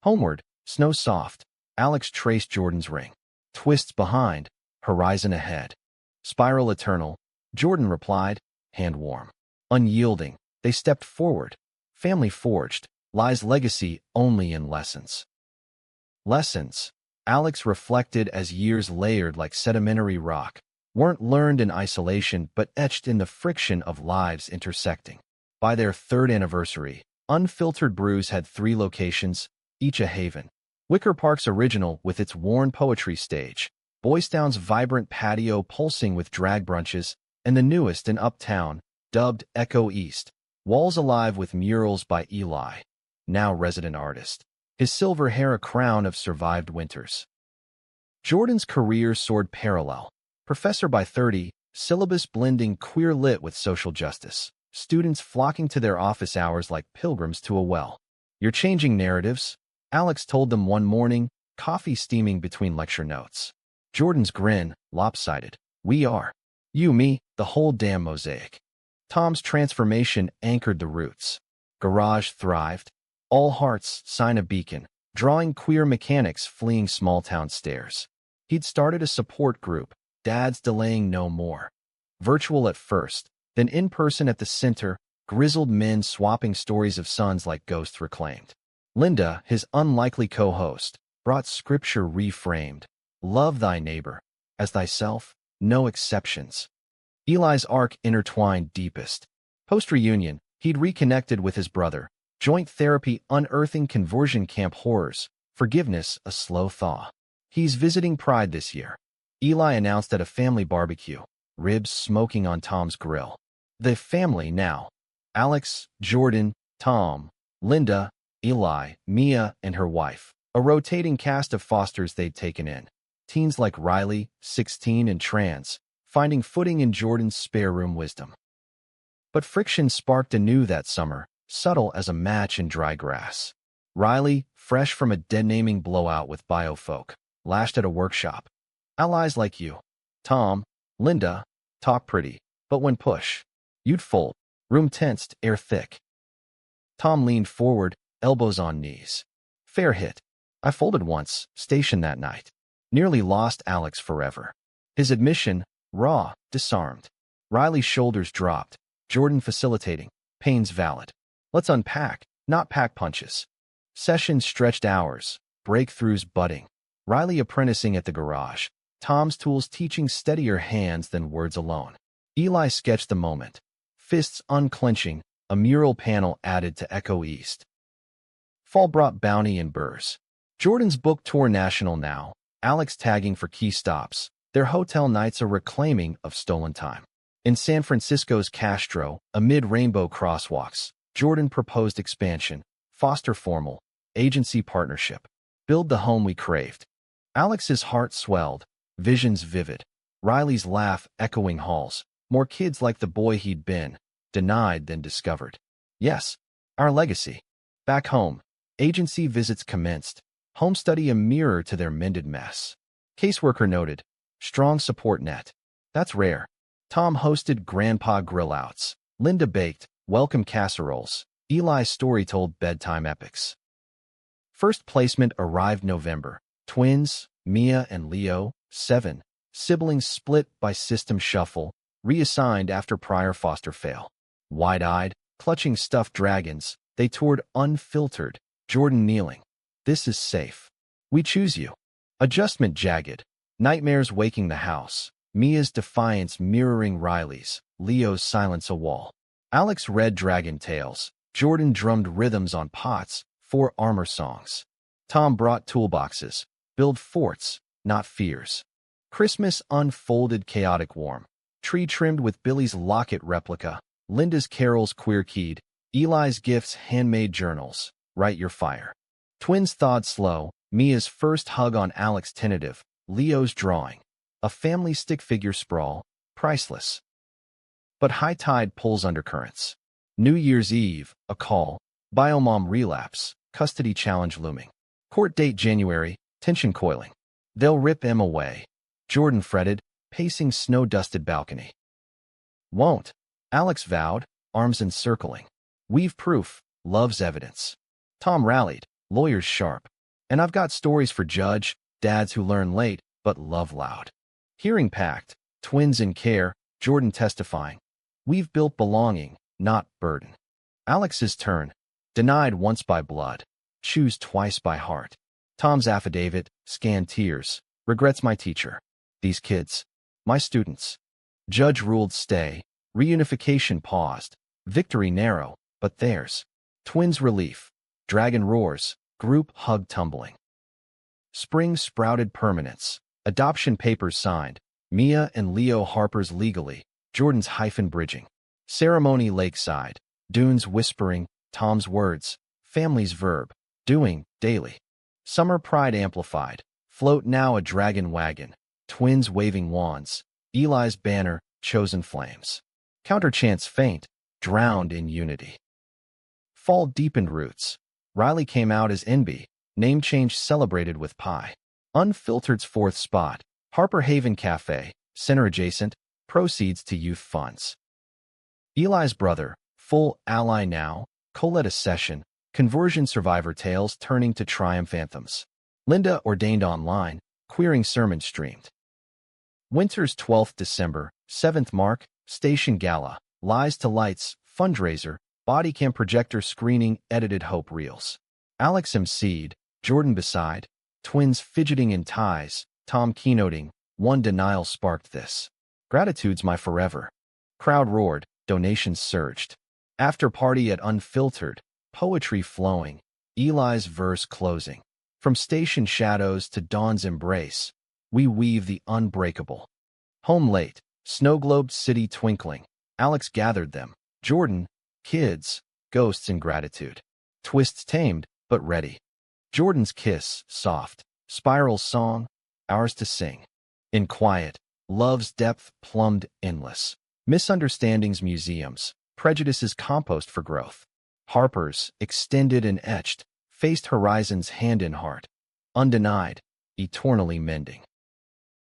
Homeward, snow soft, Alex traced Jordan's ring. Twists behind, horizon ahead. Spiral eternal, Jordan replied, hand warm. Unyielding, they stepped forward. Family forged, lies legacy only in lessons. Lessons, Alex reflected as years layered like sedimentary rock, weren't learned in isolation but etched in the friction of lives intersecting. By their third anniversary, Unfiltered Brews had 3 locations, each a haven. Wicker Park's original with its worn poetry stage, Boys Town's vibrant patio pulsing with drag brunches, and the newest in Uptown, dubbed Echo East, walls alive with murals by Eli, now resident artist. His silver hair a crown of survived winters. Jordan's career soared parallel. Professor by 30, syllabus blending queer lit with social justice. Students flocking to their office hours like pilgrims to a well. You're changing narratives, Alex told them one morning, coffee steaming between lecture notes. Jordan's grin, lopsided. We are. You, me, the whole damn mosaic. Tom's transformation anchored the roots. Garage thrived. All hearts sign a beacon, drawing queer mechanics fleeing small-town stairs. He'd started a support group, dads delaying no more. Virtual at first, then in person at the center, grizzled men swapping stories of sons like ghosts reclaimed. Linda, his unlikely co-host, brought scripture reframed. Love thy neighbor, as thyself, no exceptions. Eli's arc intertwined deepest. Post-reunion, he'd reconnected with his brother. Joint therapy unearthing conversion camp horrors. Forgiveness a slow thaw. He's visiting Pride this year. Eli announced at a family barbecue. Ribs smoking on Tom's grill. The family now. Alex, Jordan, Tom, Linda, Eli, Miah, and her wife. A rotating cast of fosters they'd taken in. Teens like Riley, 16 and trans, finding footing in Jordan's spare room wisdom. But friction sparked anew that summer, subtle as a match in dry grass. Riley, fresh from a dead-naming blowout with biofolk, lashed at a workshop. Allies like you. Tom, Linda, talk pretty, but when push, you'd fold. Room tensed, air thick. Tom leaned forward, elbows on knees. Fair hit. I folded once, station that night. Nearly lost Alex forever. His admission, raw, disarmed. Riley's shoulders dropped. Jordan facilitating. Pain's valid. Let's unpack, not pack punches. Sessions stretched hours. Breakthroughs budding. Riley apprenticing at the garage. Tom's tools teaching steadier hands than words alone. Eli sketched the moment. Fists unclenching, a mural panel added to echo east. Fall brought bounty and burrs. Jordan's book tour national now. Alex tagging for key stops. Their hotel nights a reclaiming of stolen time. In San Francisco's Castro, amid rainbow crosswalks, Jordan proposed expansion, foster formal, agency partnership. Build the home we craved. Alex's heart swelled, visions vivid. Riley's laugh echoing halls. More kids like the boy he'd been, denied then discovered. Yes, our legacy. Back home, agency visits commenced. Home study a mirror to their mended mess. Caseworker noted, strong support net. That's rare. Tom hosted grandpa grill-outs. Linda baked, welcome casseroles. Eli's story told bedtime epics. First placement arrived November. Twins, Miah and Leo, 7. Siblings split by system shuffle, reassigned after prior foster fail. Wide-eyed, clutching stuffed dragons, they toured unfiltered, Jordan kneeling. This is safe. We choose you. Adjustment jagged. Nightmares waking the house. Mia's defiance mirroring Riley's. Leo's silence a wall. Alex read dragon tales. Jordan drummed rhythms on pots. 4 armor songs. Tom brought toolboxes. Build forts, not fears. Christmas unfolded chaotic warm. Tree trimmed with Billy's locket replica. Linda's carols queer-keyed. Eli's gifts handmade journals. Write your fire. Twins thawed slow. Mia's first hug on Alex tentative. Leo's drawing. A family stick figure sprawl. Priceless. But high tide pulls undercurrents. New Year's Eve, a call. Biomom relapse. Custody challenge looming. Court date January. Tension coiling. They'll rip him away. Jordan fretted, pacing snow-dusted balcony. Won't. Alex vowed, arms encircling. We've proof, love's evidence. Tom rallied, lawyers sharp. And I've got stories for judge, dads who learn late, but love loud. Hearing packed, twins in care, Jordan testifying. We've built belonging, not burden. Alex's turn. Denied once by blood. Choose twice by heart. Tom's affidavit, scanned tears. Regrets my teacher. These kids. My students. Judge ruled stay. Reunification paused. Victory narrow, but theirs. Twins relief. Dragon roars. Group hug tumbling. Spring sprouted permanence. Adoption papers signed. Miah and Leo Harper's legally. Jordan's hyphen bridging. Ceremony lakeside. Dunes whispering. Tom's words. Family's verb. Doing, daily. Summer pride amplified. Float now a dragon wagon. Twins waving wands. Eli's banner, chosen flames. Counterchants faint, drowned in unity. Fall deepened roots. Riley came out as NB. Name change celebrated with pie. Unfiltered's 4th spot. Harper Haven Cafe. Center adjacent. Proceeds to youth funds. Eli's brother. Full ally now. Coletta session. Conversion survivor tales turning to triumph anthems. Linda ordained online. Queering sermon streamed. Winter's 12th December. 7th mark. Station gala. Lies to lights. Fundraiser. Bodycam projector screening. Edited hope reels. Alex emceed. Jordan beside. Twins fidgeting in ties. Tom keynoting. One denial sparked this. Gratitude's my forever. Crowd roared. Donations surged. After party at Unfiltered. Poetry flowing. Eli's verse closing. From station shadows to dawn's embrace, we weave the unbreakable. Home late. Snow-globed city twinkling. Alex gathered them. Jordan. Kids. Ghosts in gratitude. Twists tamed, but ready. Jordan's kiss, soft. Spiral song. Ours to sing. In quiet. Love's depth plumbed endless. Misunderstandings museums. Prejudices compost for growth. Harper's, extended and etched, faced horizons hand in heart. Undenied, eternally mending.